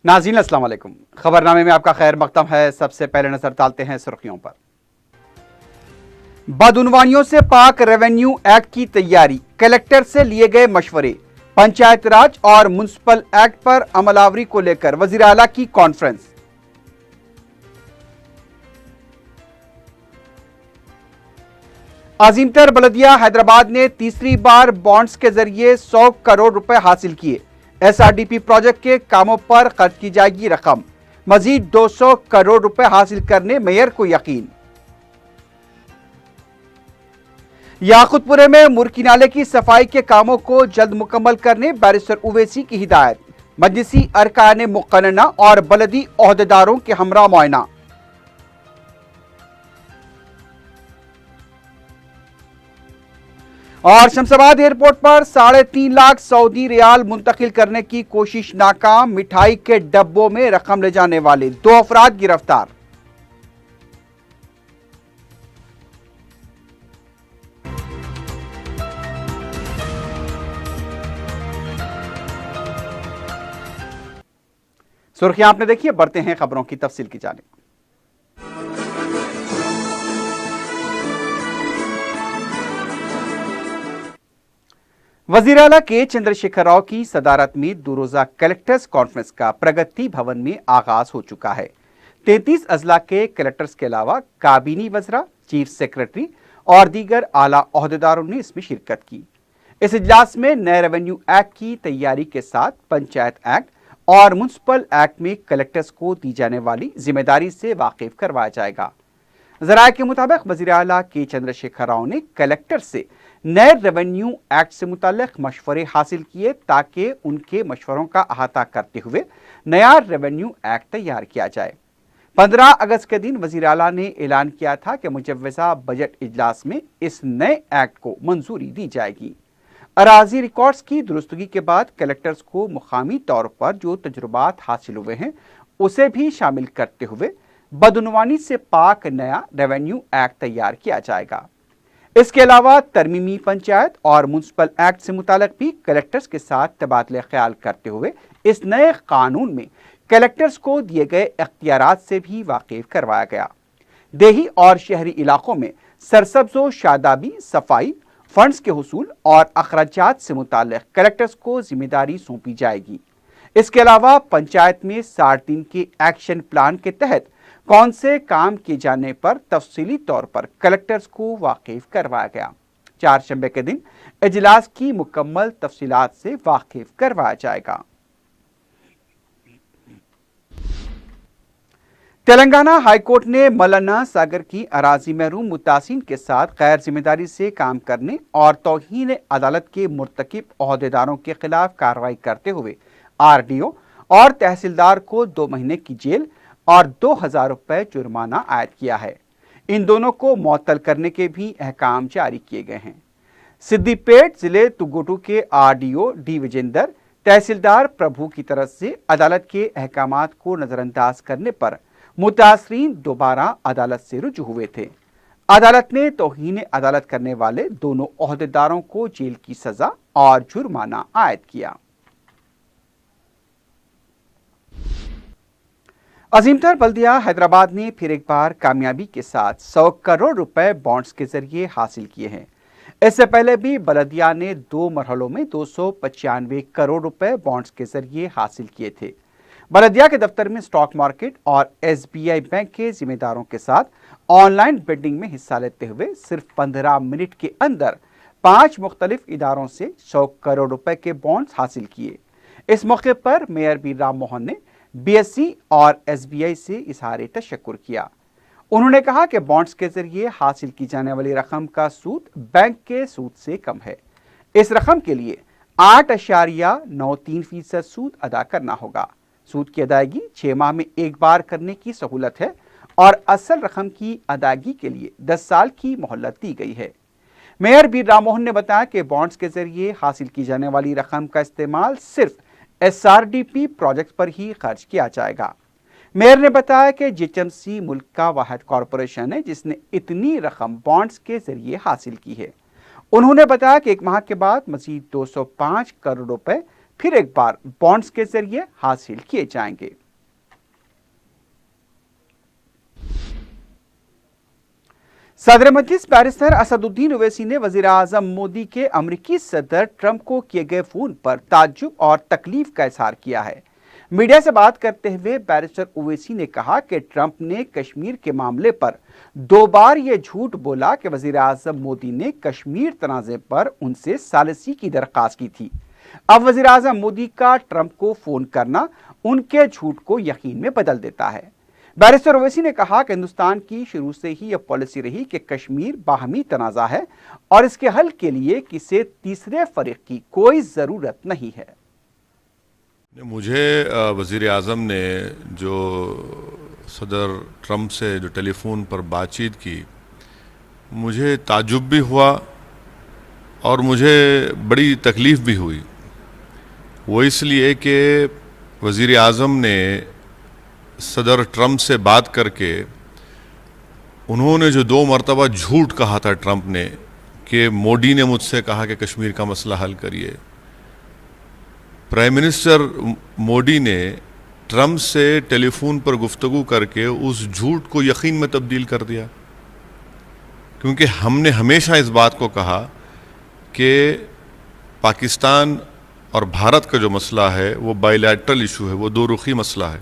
नाज़रीन अस्सलाम वालेकुम। खबरनामे में आपका खैर मकदम है। सबसे पहले नजर डालते हैं सुर्खियों पर। बदउनवानियों से पाक रेवेन्यू एक्ट की तैयारी, कलेक्टर से लिए गए मशवरे, पंचायत राज और म्युनिसिपल एक्ट पर अमलावरी को लेकर वजीर आला की कॉन्फ्रेंस। अजीमतर बलदिया हैदराबाद ने तीसरी बार बॉन्ड्स के जरिए 100 करोड़ रुपए हासिल किए। एसआरडीपी प्रोजेक्ट के कामों पर खर्च की जाएगी रकम। मजीद 200 करोड़ रुपए हासिल करने मेयर को यकीन। याकुतपुरे में मुर्की नाले की सफाई के कामों को जल्द मुकम्मल करने बैरिस्टर उवैसी की हिदायत। मजलिसी अरकान मुक़न्नना और बलदी ओहदेदारों के हमरा मुआयना। और शमशाबाद एयरपोर्ट पर 3.5 लाख सऊदी रियाल मुंतकिल करने की कोशिश नाकाम। मिठाई के डब्बों में रकम ले जाने वाले 2 अफराद गिरफ्तार। सुर्खियां आपने देखी है, बढ़ते हैं खबरों की तफसील की जानिब। वजीर आला के चंद्रशेखर राव की सदारत में 2 रोजा कलेक्टर्स कॉन्फ्रेंस का प्रगति भवन में आगाज हो चुका है। 33 अजला के कलेक्टर्स के अलावा काबीनी वज़रा, चीफ सेक्रेटरी और दीगर आला ओहदेदारों ने इसमें शिरकत की। इस इजलास में नए रेवेन्यू एक्ट की तैयारी के साथ पंचायत एक्ट और म्युनिसिपल एक्ट में कलेक्टर्स को दी जाने वाली जिम्मेदारी से वाकिफ करवाया जाएगा। ज़राए के मुताबिक वज़ीर आला के चंद्रशेखर राव ने कलेक्टर से नए रेवेन्यू एक्ट से मुताल्लिक मशवरे हासिल किए ताकि उनके मशवरों का अहाता करते हुए नया रेवेन्यू एक्ट तैयार किया जाए। 15 अगस्त के दिन वज़ीर आला ने ऐलान किया था कि मुजव्वज़ा बजट इजलास में इस नए एक्ट को मंजूरी दी जाएगी। अराजी रिकॉर्ड्स की दुरुस्तगी के बाद कलेक्टर्स को मुकामी तौर पर जो तजुर्बात हासिल हुए हैं उसे भी शामिल करते हुए बदउनवानी से पाक नया रेवेन्यू एक्ट तैयार किया जाएगा। इसके अलावा तरमीमी पंचायत और म्युनिसिपल एक्ट से मुताल्लिक भी कलेक्टर्स के साथ तबादले ख्याल करते हुए इस नए कानून में कलेक्टर्स को दिए गए इख्तियारात से भी वाकिफ करवाया गया। देही और शहरी इलाकों में सरसब्ज़ व शादाबी, सफाई, फंड्स के हुसूल और अखराजात से मुताल्लिक कलेक्टर्स को जिम्मेदारी सौंपी जाएगी। इसके अलावा पंचायत में 60 दिन के एक्शन प्लान के तहत कौन से काम किए जाने पर तफसीली तौर पर कलेक्टर्स को वाकिफ करवाया गया। 4 शंबे के दिन इजलास की मुकम्मल तफसीलात से वाकिफ करवाया जाएगा। तेलंगाना हाईकोर्ट ने मौलाना सागर की अराजी महरूम मुतासिन के साथ गैर जिम्मेदारी से काम करने और तौहीन अदालत के मुर्तकिब ओहदेदारों के खिलाफ कार्रवाई करते हुए आरडीओ और तहसीलदार को 2 महीने की जेल और 2000 रुपए जुर्माना आयद किया है। इन दोनों को मुअत्तल करने के भी अहकाम जारी किए गए हैं। सिद्दीपेट जिले तुगुटू के आरडीओ डी विजेंदर, तहसीलदार प्रभु की तरफ से अदालत के अहकामात को नजरअंदाज करने पर मुतासरीन दोबारा अदालत से रुजू हुए थे। अदालत ने तौहीन अदालत करने वाले दोनों ओहदेदारों को जेल की सजा और जुर्माना आयद किया। अजीमतर बल्दिया हैदराबाद ने फिर एक बार कामयाबी के साथ 100 करोड़ रुपए बॉन्ड्स के जरिए हासिल किए हैं। इससे पहले भी बल्दिया ने 2 मरहलों में 295 करोड़ रुपए बॉन्ड्स के जरिए हासिल किए थे। बल्दिया के दफ्तर में स्टॉक मार्केट और एसबीआई बैंक के जिम्मेदारों के साथ ऑनलाइन बिडिंग में हिस्सा लेते हुए सिर्फ 15 मिनट के अंदर 5 मुख्तलिफ इदारों से 100 करोड़ रुपए के बॉन्ड्स हासिल किए। इस मौके पर मेयर बी राम मोहन ने बीएसई और एसबीआई से इजहार तशक्कुर किया। उन्होंने कहा कि बॉन्ड्स के जरिए हासिल की जाने वाली रकम का सूद बैंक के सूद से कम है। इस रकम के लिए 8.93% सूद अदा करना होगा। सूद की अदायगी 6 माह में एक बार करने की सहूलत है और असल रकम की अदायगी के लिए 10 साल की मोहलत दी गई है। मेयर बी राम मोहन ने बताया कि बॉन्ड्स के जरिए हासिल की जाने वाली रकम का इस्तेमाल सिर्फ एसआरडीपी प्रोजेक्ट पर ही खर्च किया जाएगा। मेयर ने बताया कि जीएचएमसी मुल्क का वाहिद कॉरपोरेशन है जिसने इतनी रकम बॉन्ड्स के जरिए हासिल की है। उन्होंने बताया कि 1 माह के बाद मजीद 205 करोड़ रुपए फिर एक बार बॉन्ड्स के जरिए हासिल किए जाएंगे। सदर मजलिस बैरिस्टर असदुद्दीन ओवैसी ने वजीर आजम मोदी के अमरीकी सदर ट्रंप को किए गए फोन पर ताज्जुब और तकलीफ का इजहार किया है। मीडिया से बात करते हुए बैरिस्टर ओवैसी ने कहा कि ट्रंप ने कश्मीर के मामले पर 2 बार यह झूठ बोला कि वजीर आजम मोदी ने कश्मीर तनाज़े पर उनसे सालिसी की दरख्वास्त की थी। अब वजीर आजम मोदी का ट्रंप को फोन करना उनके झूठ को यकीन में बदल देता है। बैरिस्टर ओवैसी ने कहा कि हिंदुस्तान की शुरू से ही यह पॉलिसी रही कि कश्मीर बाहमी तनाज़ा है और इसके हल के लिए किसी तीसरे फरीक की कोई ज़रूरत नहीं है। मुझे वज़ीर आज़म ने जो सदर ट्रंप से जो टेलीफोन पर बातचीत की, मुझे ताज्जुब भी हुआ और मुझे बड़ी तकलीफ़ भी हुई। वो इसलिए कि वज़ीर आज़म ने सदर ट्रंप से बात करके उन्होंने जो 2 मरतबा झूठ कहा था ट्रंप ने कि मोदी ने मुझसे कहा कि कश्मीर का मसला हल करिए, प्राइम मिनिस्टर मोदी ने ट्रंप से टेलीफोन पर गुफ्तगू करके उस झूठ को यकीन में तब्दील कर दिया। क्योंकि हमने हमेशा इस बात को कहा कि पाकिस्तान और भारत का जो मसला है वो बायलैटरल इशू है, वो 2 रुखी मसला है।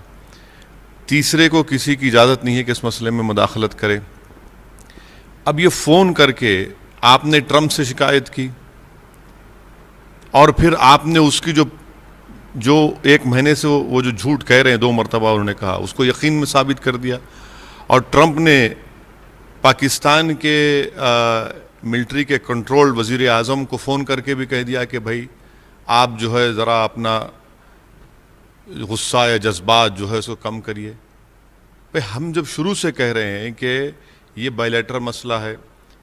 तीसरे को किसी की इजाज़त नहीं है कि इस मसले में मुदाखलत करे। अब ये फ़ोन करके आपने ट्रंप से शिकायत की और फिर आपने उसकी जो 1 महीने से वो जो झूठ कह रहे हैं 2 मरतबा उन्होंने कहा, उसको यकीन में साबित कर दिया। और ट्रंप ने पाकिस्तान के मिलिट्री के कंट्रोल वज़ीर आज़म को फ़ोन करके भी कह दिया कि भाई आप जो है ज़रा अपना गुस्सा या जज्बात जो है उसको कम करिए। भाई हम जब शुरू से कह रहे हैं कि ये बायलैटरल मसला है,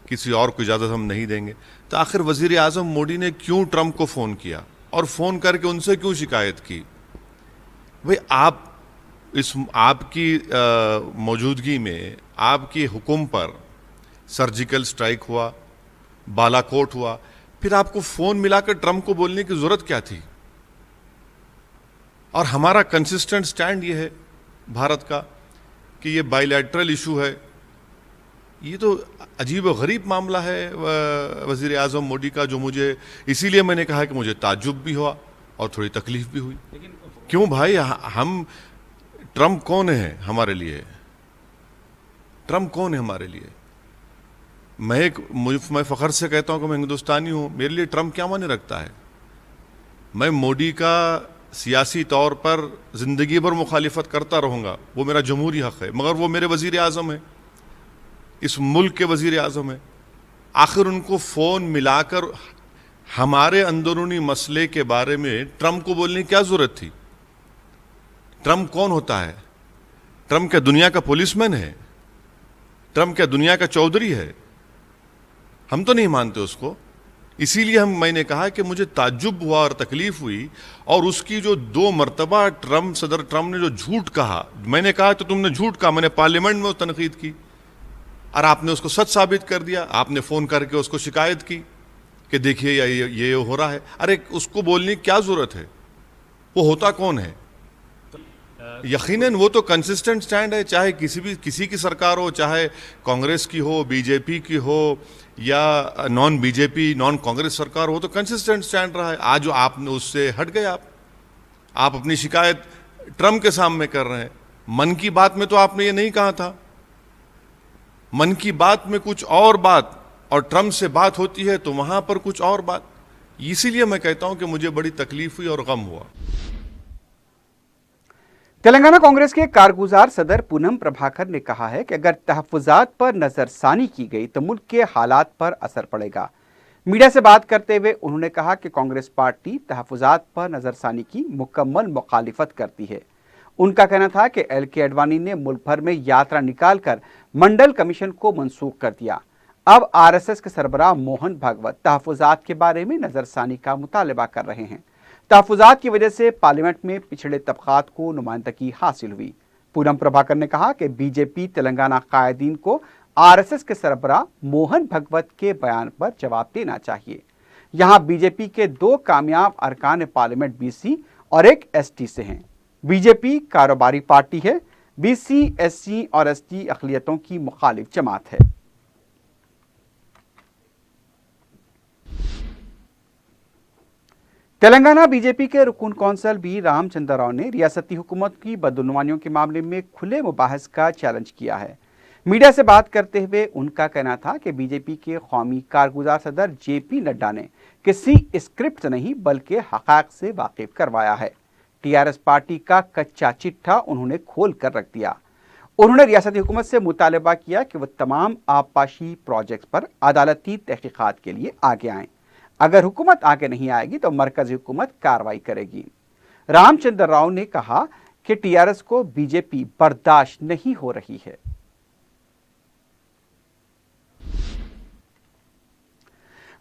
किसी और को इजाज़त हम नहीं देंगे, तो आखिर वज़ीर आज़म मोदी ने क्यों ट्रंप को फ़ोन किया और फ़ोन करके उनसे क्यों शिकायत की? भाई आपकी मौजूदगी में आपकी हुक्म पर सर्जिकल स्ट्राइक हुआ, बालाकोट हुआ, फिर आपको फ़ोन मिलाकर ट्रंप को बोलने की ज़रूरत क्या थी? और हमारा कंसिस्टेंट स्टैंड ये है भारत का कि ये बायलैटरल इशू है। ये तो अजीब व गरीब मामला है वज़ीर आज़म मोदी का, जो मुझे इसीलिए मैंने कहा कि मुझे ताज्जुब भी हुआ और थोड़ी तकलीफ भी हुई। क्यों भाई, हम ट्रंप कौन है हमारे लिए? ट्रंप कौन है हमारे लिए? मैं फ़ख्र से कहता हूँ कि मैं हिंदुस्तानी हूँ। मेरे लिए ट्रंप क्या माने रखता है? मैं मोदी का सियासी तौर पर ज़िंदगी भर मुखालिफत करता रहूँगा, वो मेरा जमहूरी हक़ है, मगर वो मेरे वज़ीर आज़म है, इस मुल्क के वज़ीर आज़म है। आखिर उनको फ़ोन मिलाकर हमारे अंदरूनी मसले के बारे में ट्रंप को बोलने की क्या ज़रूरत थी? ट्रंप कौन होता है? ट्रंप क्या दुनिया का पुलिसमैन है? ट्रंप क्या दुनिया का चौधरी है? हम तो नहीं मानते उसको। इसीलिए मैंने कहा कि मुझे ताज्जुब हुआ और तकलीफ हुई। और उसकी जो 2 मरतबा सदर ट्रंप ने जो झूठ कहा, मैंने कहा तो तुमने झूठ कहा, मैंने पार्लियामेंट में तनकीद की और आपने उसको सच साबित कर दिया। आपने फ़ोन करके उसको शिकायत की कि देखिए ये हो रहा है। अरे उसको बोलने की क्या ज़रूरत है? वो होता कौन है? यकीनन वो तो कंसिस्टेंट स्टैंड है, चाहे किसी की सरकार हो, चाहे कांग्रेस की हो, बीजेपी की हो या नॉन बीजेपी नॉन कांग्रेस सरकार हो, तो कंसिस्टेंट स्टैंड रहा है। आज जो आपने उससे हट गए, आप अपनी शिकायत ट्रंप के सामने कर रहे हैं। मन की बात में तो आपने ये नहीं कहा था। मन की बात में कुछ और बात और ट्रंप से बात होती है तो वहां पर कुछ और बात। इसीलिए मैं कहता हूं कि मुझे बड़ी तकलीफ हुई और गम हुआ। तेलंगाना कांग्रेस के कारगुजार सदर पूनम प्रभाकर ने कहा है कि अगर तहफ़्फ़ुज़ात पर नज़रसानी की गई तो मुल्क के हालात पर असर पड़ेगा। मीडिया से बात करते हुए उन्होंने कहा कि कांग्रेस पार्टी तहफ़्फ़ुज़ात पर नज़रसानी की मुकम्मल मुखालिफत करती है। उनका कहना था कि एल.के. अडवाणी ने मुल्क भर में यात्रा निकालकर मंडल कमीशन को मनसूख कर दिया। अब आरएसएस के सरबराह मोहन भागवत तहफ़्फ़ुज़ात के बारे में नज़रसानी का मुतालबा कर रहे हैं। तहफ़्फ़ुज़ात की वजह से पार्लियामेंट में पिछड़े तबक़ात को नुमाइंदगी हासिल हुई। पूनम प्रभाकर ने कहा कि बीजेपी तेलंगाना कायदीन को आरएसएस के सरबराह मोहन भागवत के बयान पर जवाब देना चाहिए। यहाँ बीजेपी के 2 कामयाब अरकान पार्लियामेंट बीसी और एक एसटी से हैं। बीजेपी कारोबारी पार्टी है, बीसी, एससी और एसटी अक़लियतों की मुखालिफ जमात है। तेलंगाना बीजेपी के रुकन कौंसल बी रामचंद्र राव ने रियासती हुकूमत की बदनुमानियों के मामले में खुले मुबाहस का चैलेंज किया है। मीडिया से बात करते हुए उनका कहना था कि बीजेपी के कौमी कारगुजार सदर जेपी नड्डा ने किसी स्क्रिप्ट नहीं बल्कि हक़ाइक़ से वाकिफ करवाया है। टीआरएस पार्टी का कच्चा चिट्ठा उन्होंने खोल कर रख दिया। उन्होंने रियासती हुकूमत से मुतालबा किया कि वह तमाम आबपाशी प्रोजेक्ट्स पर अदालती तहकीकात के लिए आगे आएं। अगर हुकूमत आगे नहीं आएगी तो मरकजी हुकूमत कार्रवाई करेगी। रामचंद्र राव ने कहा कि टीआरएस को बीजेपी बर्दाश्त नहीं हो रही है।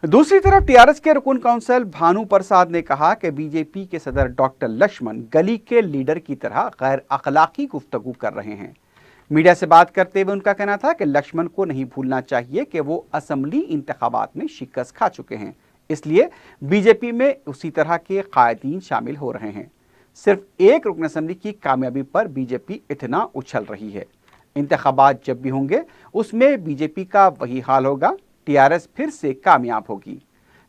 दूसरी तरफ टीआरएस के रुकन काउंसिल भानु प्रसाद ने कहा कि बीजेपी के सदर डॉक्टर लक्ष्मण गली के लीडर की तरह गैर अखलाकी गुफ्तगू कर रहे हैं। मीडिया से बात करते हुए उनका कहना था कि लक्ष्मण को नहीं भूलना चाहिए कि वो असेंबली इंतखाबात में शिकस्त खा चुके हैं, इसलिए बीजेपी में उसी तरह के कायदीन शामिल हो रहे हैं। सिर्फ एक रुकन असेंबली की कामयाबी पर बीजेपी इतना उछल रही है। इंतखाबात जब भी होंगे उसमें बीजेपी का वही हाल होगा, टीआरएस फिर से कामयाब होगी।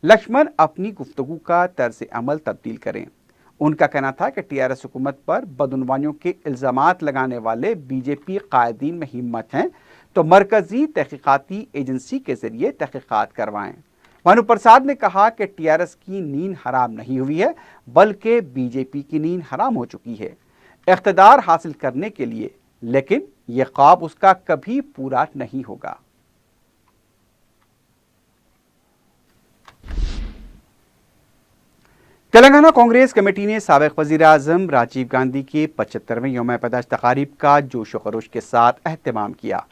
लक्ष्मण अपनी गुफ्तगू का तर्ज अमल तब्दील करें। उनका कहना था कि टीआरएस हुकूमत पर बदउनवानियों के इल्जामात लगाने वाले बीजेपी कायदीन में हिम्मत हैं तो मरकजी तहकीकाती एजेंसी के जरिए तहकीकात करवाएं। भानु प्रसाद ने कहा कि टीआरएस की नींद हराम नहीं हुई है बल्कि बीजेपी की नींद हराम हो चुकी है इख्तिदार हासिल करने के लिए, लेकिन यह ख्वाब उसका कभी पूरा नहीं होगा। तेलंगाना कांग्रेस कमेटी ने साबिक वजीर आजम राजीव गांधी के 75वें यौम पैदाइश तकारीब का जोश व खरोश के साथ एहतमाम किया।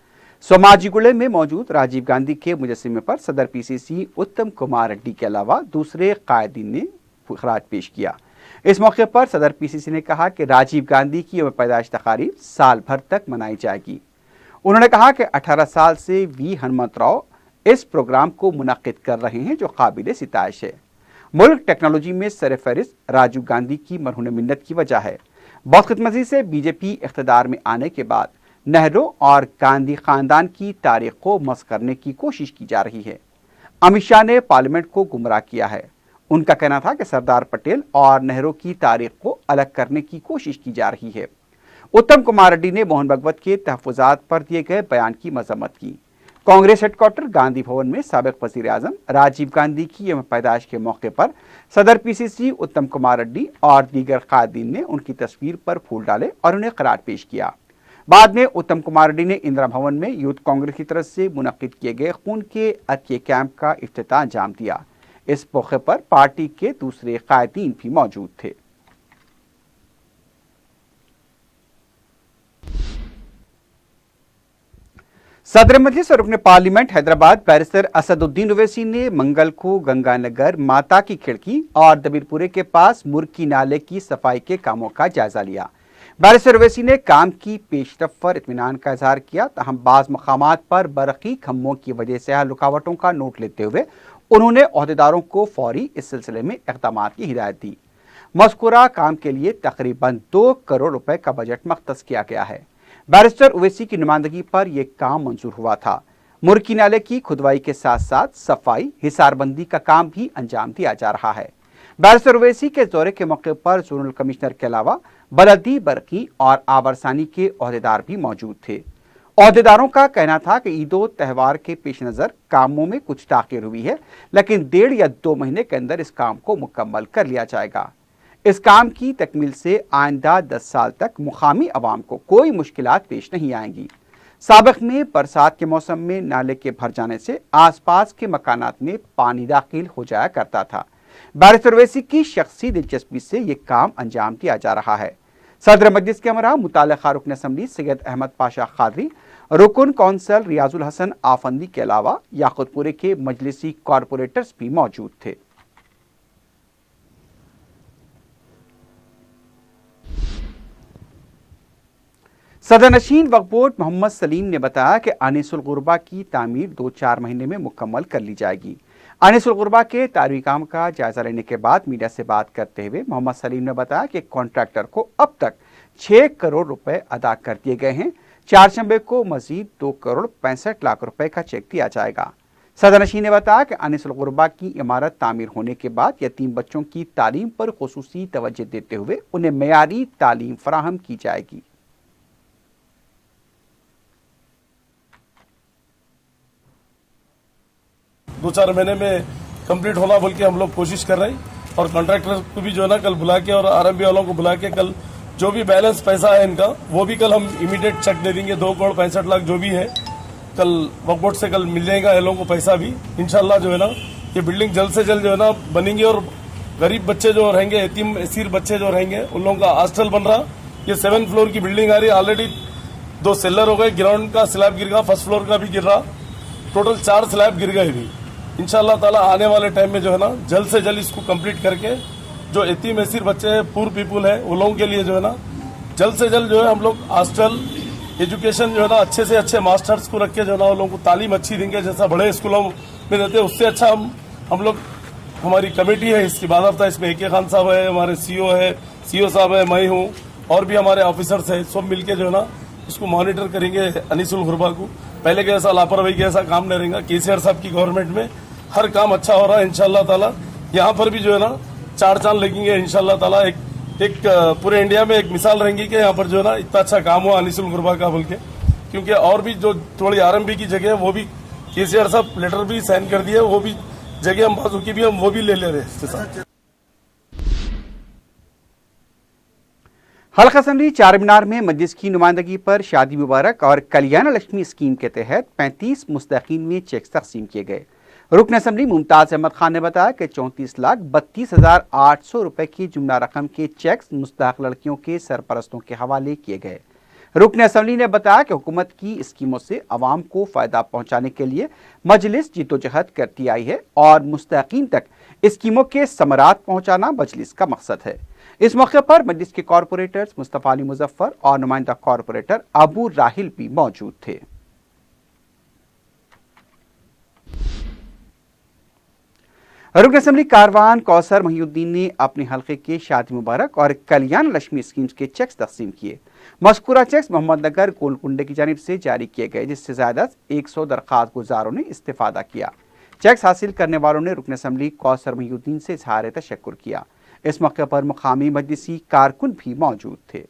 सोमाजीगुड़े में मौजूद राजीव गांधी के मुजस्समे पर सदर पीसीसी उत्तम कुमार रेड्डी के अलावा दूसरे कायदीन ने खराज पेश किया। इस मौके पर सदर पीसीसी ने कहा कि राजीव गांधी की यौम पैदाइश तकारीब साल भर तक मनाई जाएगी। उन्होंने कहा कि 18 साल से वी हनुमंत राव इस प्रोग्राम को मुनक्किद कर रहे हैं, जो काबिल सिताइश है। मुल्क टेक्नोलॉजी में सरफहरिस्त राजीव गांधी की मरहून मिन्नत की वजह है। बदकिस्मती से बीजेपी इख्तिदार में आने के बाद नेहरू और गांधी खानदान की तारीख को मस्ख़ करने की कोशिश की जा रही है। अमित शाह ने पार्लियामेंट को गुमराह किया है। उनका कहना था कि सरदार पटेल और नेहरू की तारीख को अलग करने की कोशिश की जा रही है। उत्तम कुमार रेड्डी ने मोहन भागवत के तहफ़्फ़ुज़ात पर दिए गए बयान की मज़म्मत की। कांग्रेस हेडक्वार्टर गांधी भवन में साबिक वज़ीर आज़म राजीव गांधी की यौम पैदाइश के मौके पर सदर पीसीसी उत्तम कुमार रेड्डी और दीगर कायदीन ने उनकी तस्वीर पर फूल डाले और उन्हें खराज पेश किया। बाद में उत्तम कुमार रेड्डी ने इंदिरा भवन में यूथ कांग्रेस की तरफ से मुनक्किद किए गए खून के अतिये कैंप का इफ्तिताह अंजाम दिया। इस मौके पर पार्टी के दूसरे कायदीन भी मौजूद थे। सदर मजलिस और रुकन पार्लियामेंट हैदराबाद बैरिस्टर असदुद्दीन ओवैसी ने मंगल को गंगानगर माता की खिड़की और दबीरपुरे के पास मुर्की नाले की सफाई के कामों का जायजा लिया। बैरिस्टर ओवैसी ने काम की पेशरफ पर इत्मीनान का इजहार किया, तहम बाज़ मकामात पर बरक़ी खम्भों की वजह से रुकावटों का नोट लेते हुए उन्होंने ओहदेदारों को फौरी इस सिलसिले में इक़दामात की हिदायत दी। मज़कूरा काम के लिए तकरीबन 2 करोड़ रुपए का बजट मख्तस किया गया है। बैरिस्टर ओवैसी की नुमाइंदगी पर यह काम मंजूर हुआ था। मुर्की नाले की खुदवाई के साथ साथ सफाई, हिसारबंदी का काम भी अंजाम दिया जा रहा है। बैरिस्टर ओवैसी के दौरे के मौके पर जोनल कमिश्नर के अलावा बलदी, बरकी और आबरसानी के ओहदेदार भी मौजूद थे। ओहदेदारों का कहना था कि ईदो त्यौहार के पेश नज़र कामों में कुछ ताख़ीर हुई है, लेकिन 1.5 या 2 महीने के अंदर इस काम को मुकम्मल कर लिया जाएगा। इस काम की तकमील से आइंदा 10 साल तक मुकामी अवाम को कोई मुश्किलात पेश नहीं आएंगी। साबिक़ में बरसात के मौसम में नाले के भर जाने से आसपास के मकानात में पानी दाखिल हो जाया करता था। बैरिस्टर ओवैसी की शख्सी दिलचस्पी से ये काम अंजाम दिया जा रहा है। सदर मजलिस के हमरा मुताल्लिक़ा रुकन असम्बली सैयद अहमद पाशा खादरी, रुकन कौंसल रियाजुल हसन आफंदी के अलावा याकूतपुरे के मजलिसी कॉरपोरेटर्स भी मौजूद थे। सदर नशीन वक्फ बोर्ड मोहम्मद सलीम ने बताया कि अनीसुल गुरबा की तामीर 2-4 महीने में मुकम्मल कर ली जाएगी। अनिस उल गुरबा के तारीखी काम का जायजा लेने के बाद मीडिया से बात करते हुए मोहम्मद सलीम ने बताया कि कॉन्ट्रैक्टर को अब तक 6 करोड़ रुपए अदा कर दिए गए हैं। चारशंबे को मजीद 2 करोड़ 65 लाख रुपए का चेक दिया जाएगा। सदरनशीन ने बताया कि अनिस उल गुरबा की इमारत तामीर होने के बाद यतीम बच्चों की तालीम पर खुसूसी तवज्जो देते हुए उन्हें मेयारी तालीम फराहम की जाएगी। 2-4 महीने में कंप्लीट होना बोल के हम लोग कोशिश कर रहे हैं और कॉन्ट्रैक्टर को भी जो है ना कल बुला के और आरएमबी वालों को बुला के कल जो भी बैलेंस पैसा है इनका वो भी कल हम इमीडिएट चेक दे देंगे। 2 करोड़ 65 लाख जो भी है कल वक्फ बोर्ड से कल मिल जाएगा ये लोगों को पैसा भी इंशाल्लाह। जो है ना ये बिल्डिंग जल्द से जल्द जो है ना बनेंगी और गरीब बच्चे जो रहेंगे, यतीम असीर बच्चे जो रहेंगे उन लोगों का हॉस्टल बन रहा। ये 7 फ्लोर की बिल्डिंग आ रही है, ऑलरेडी 2 सेलर हो गए, ग्राउंड का स्लैब गिर गया, फर्स्ट फ्लोर का भी गिर रहा, टोटल 4 स्लैब गिर गए भी। इंशाल्लाह ताला आने वाले टाइम में जो है ना जल्द से जल्द इसको कंप्लीट करके जो यतीम असीर बच्चे हैं, पुअर पीपुल है, उन लोगों के लिए जो है ना जल्द से जल्द जो है हम लोग हॉस्टल एजुकेशन जो है ना अच्छे से अच्छे मास्टर्स को रख के जो है ना उन लोगों को तालीम अच्छी देंगे जैसा बड़े स्कूलों में देते हैं, उससे अच्छा हम लोग हमारी कमेटी है इसकी बाज़ाब्ता, इसमें AK खान साहब है, हमारे CO है, CO साहब है, मैं हूँ और भी हमारे ऑफिसर्स है, सब मिलके जो है ना इसको मॉनिटर करेंगे। अनिस उल गुरबा को पहले के ऐसा लापरवाही के ऐसा काम नहीं रहेगा। KCR साहब की गवर्नमेंट में हर काम अच्छा हो रहा है इंशाल्लाह ताला। यहाँ पर भी जो है ना 4 चांद लगेंगे इंशाल्लाह ताला। एक पूरे इंडिया में एक मिसाल रहेंगी कि यहाँ पर जो है ना इतना अच्छा काम हुआ अनिस उल गुरबा का बोल के, क्योंकि और भी जो थोड़ी RMB की जगह है वो भी KCR साहब लेटर भी साइन कर दिए, वो भी जगह हम बाजू की भी हम वो भी ले रहे हैं इसके साथ। हल्का असम्बली चार मीनार में मजलिस की नुमाइंदगी पर शादी मुबारक और कल्याण लक्ष्मी स्कीम के तहत 35 मुस्तकीन में चेक तकसीम किए गए। रुकन असम्बली मुमताज अहमद खान ने बताया कि 34,32,800 रुपए की जुमला रकम के चेक्स मुस्तहक लड़कियों के सरपरस्तों के हवाले किए गए। रुकन असम्बली ने बताया कि हुकूमत की स्कीमों से अवाम को फायदा पहुंचाने के लिए मजलिस जिद्दोजहद करती आई है और मुस्तहकीन तक स्कीमों के समरात पहुंचाना मजलिस का मकसद है। इस मौके पर मजलिस के कॉरपोरेटर्स मुस्तफा अली मुजफ्फर और नुमाइंदा कॉरपोरेटर अबू राहिल भी मौजूद थे। रुकन असम्बली कारवान कौसर महिउद्दीन ने अपने हल्के के शादी मुबारक और कल्याण लक्ष्मी स्कीम्स के चेक्स तकसीम किए। मज़कूरा चेक्स मोहम्मद नगर गोलकुंडे की जानिब से जारी किए गए, जिससे ज़्यादा 100 दरख्वास्त गुजारों ने इस्तेफादा किया। चेक्स हासिल करने वालों ने रुकन असम्बली कौसर महिउद्दीन से इज़हार तशक्कुर किया। इस मौके पर मुकामी मजलिसी कारकुन भी मौजूद थे।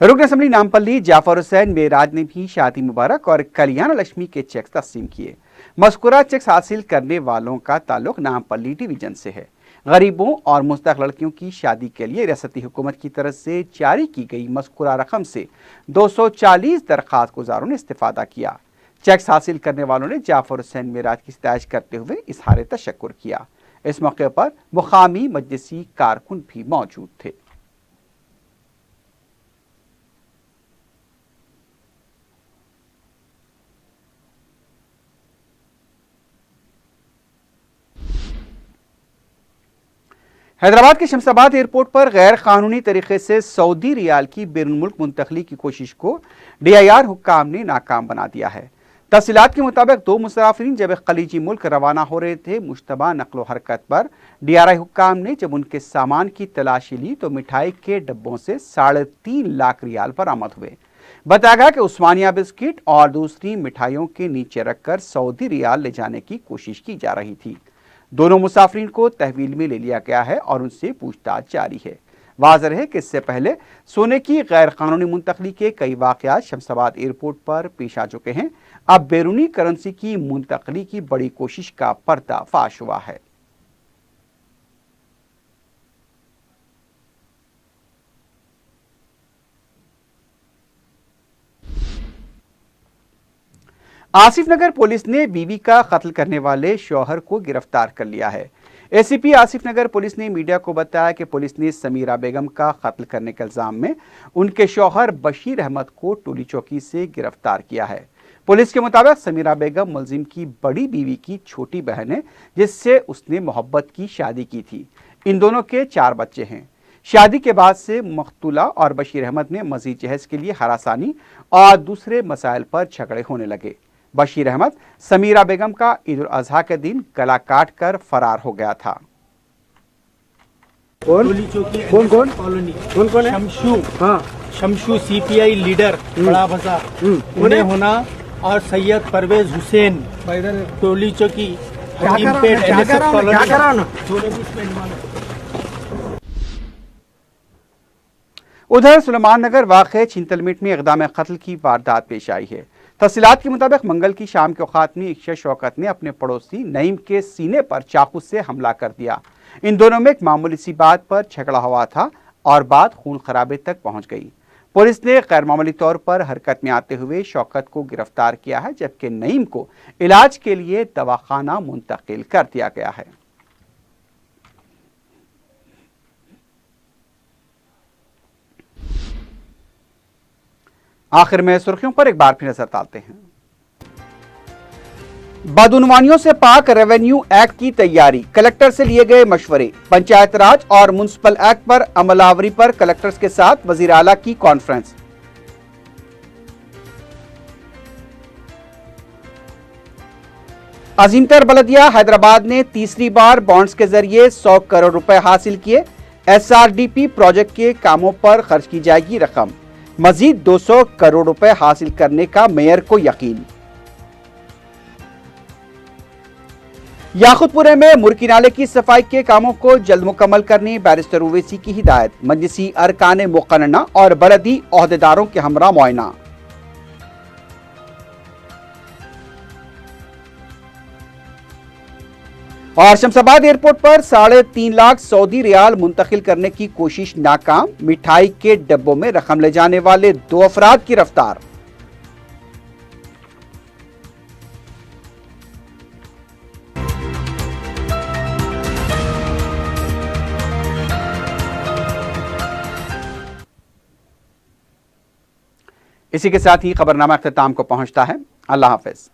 रुकन असम्बली नामपल्ली जाफर हुसैन मेराज ने भी शादी मुबारक और कल्याण लक्ष्मी के चेक्स तकसीम किए। मज़कूरा चेक्स हासिल करने वालों का ताल्लुक नामपल्ली डिवीजन से है। गरीबों और मुस्तहक लड़कियों की शादी के लिए रियासती हुकूमत की तरफ से जारी की गई मज़कूरा रकम से 240 दरख्वास्त गुजारों ने इस्तेफादा किया। चेक्स हासिल करने वालों ने जाफर हुसैन मेराज की सताइश करते हुए इज़हार तशक्कुर किया। इस मौके पर मुकामी मजलिसी कारकुन भी मौजूद थे। हैदराबाद के शमशाबाद एयरपोर्ट पर गैर कानूनी तरीके से सऊदी रियाल की बैरून मुल्क मुंतकली की कोशिश को DIR हुक्काम ने नाकाम बना दिया है। तफसीलात के मुताबिक 2 मुसाफिरीन जब खलीजी मुल्क रवाना हो रहे थे, मुश्तबा नकलो हरकत पर DRI हुक्काम ने जब उनके सामान की तलाशी ली तो मिठाई के डब्बों से 3.5 लाख रियाल बरामद हुए। बताया गया कि उस्मानिया बिस्किट और दूसरी मिठाइयों के नीचे रखकर सऊदी रियाल ले जाने की कोशिश की जा रही थी। दोनों मुसाफिरीन को तहवील में ले लिया गया है और उनसे पूछताछ जारी है। वाज़ेह है कि इससे पहले सोने की गैर कानूनी मुंतकली के कई वाक़यात शमशाबाद एयरपोर्ट पर पेश आ चुके हैं। अब बैरूनी करेंसी की मुंतकली की बड़ी कोशिश का पर्दाफाश हुआ है। आसिफ नगर पुलिस ने बीवी का कत्ल करने वाले शौहर को गिरफ्तार कर लिया है। ACP आसिफ नगर पुलिस ने मीडिया को बताया कि पुलिस ने समीरा बेगम का कत्ल करने के इल्जाम में उनके शौहर बशीर अहमद को टोली चौकी से गिरफ्तार किया है। पुलिस के मुताबिक समीरा बेगम मुलजिम की बड़ी बीवी की छोटी बहन है, जिससे उसने मोहब्बत की शादी की थी। इन दोनों के 4 बच्चे हैं। شادی کے بعد سے مقتولہ اور بشیر احمد میں مزید جہیز کے لیے ہراسانی اور دوسرے مسائل پر جھگڑے ہونے لگے۔ بشیر احمد سمیرہ بیگم کا عید الاضحیٰ کے دن گلا کاٹ کر فرار ہو گیا تھا۔ شمشو CPI لیڈر بڑا بازار انہیں ہونا اور سید پرویز حسین ٹولی چوکی حکیم پیٹ ادھر سلیمان نگر واقع چھنتل میٹ میں اقدام قتل کی واردات پیش آئی ہے۔ تفصیلات کے مطابق منگل کی شام کے اوقات میں اکشے شوکت نے اپنے پڑوسی نعیم کے سینے پر چاقو سے حملہ کر دیا۔ ان دونوں میں ایک معمولی سی بات پر جھگڑا ہوا تھا اور بات خون خرابے تک پہنچ گئی۔ پولیس نے غیر معمولی طور پر حرکت میں آتے ہوئے شوکت کو گرفتار کیا ہے، جبکہ نعیم کو علاج کے لیے دواخانہ منتقل کر دیا گیا ہے۔ آخر میں سرخیوں پر ایک بار پھر نظر ڈالتے ہیں۔ بدعنوانیوں سے پاک ریونیو ایکٹ کی تیاری، کلکٹر سے لیے گئے مشورے۔ پنچایت راج اور میونسپل ایکٹ پر عمل آوری پر کلکٹرز کے ساتھ وزیر اعلیٰ کی کانفرنس۔ عظیم تر بلدیہ حیدرآباد نے تیسری بار بانڈز کے ذریعے 100 کروڑ روپے حاصل کیے۔ SRDP پروجیکٹ کے کاموں پر خرچ کی جائے گی رقم، مزید 200 کروڑ روپے حاصل کرنے کا میئر کو یقین۔ یاقوت پورے میں مرکی نالے کی صفائی کے کاموں کو جلد مکمل کرنے بیرسٹر اویسی کی ہدایت، مجلسی ارکان مقننہ اور بلدی عہدیداروں کے ہمراہ معائنہ۔ اور شمس آباد ایئرپورٹ پر 3.5 لاکھ سعودی ریال منتقل کرنے کی کوشش ناکام، مٹھائی کے ڈبوں میں رقم لے جانے والے 2 افراد کی رفتار۔ اسی کے ساتھ ہی خبرنامہ اختتام کو پہنچتا ہے۔ اللہ حافظ۔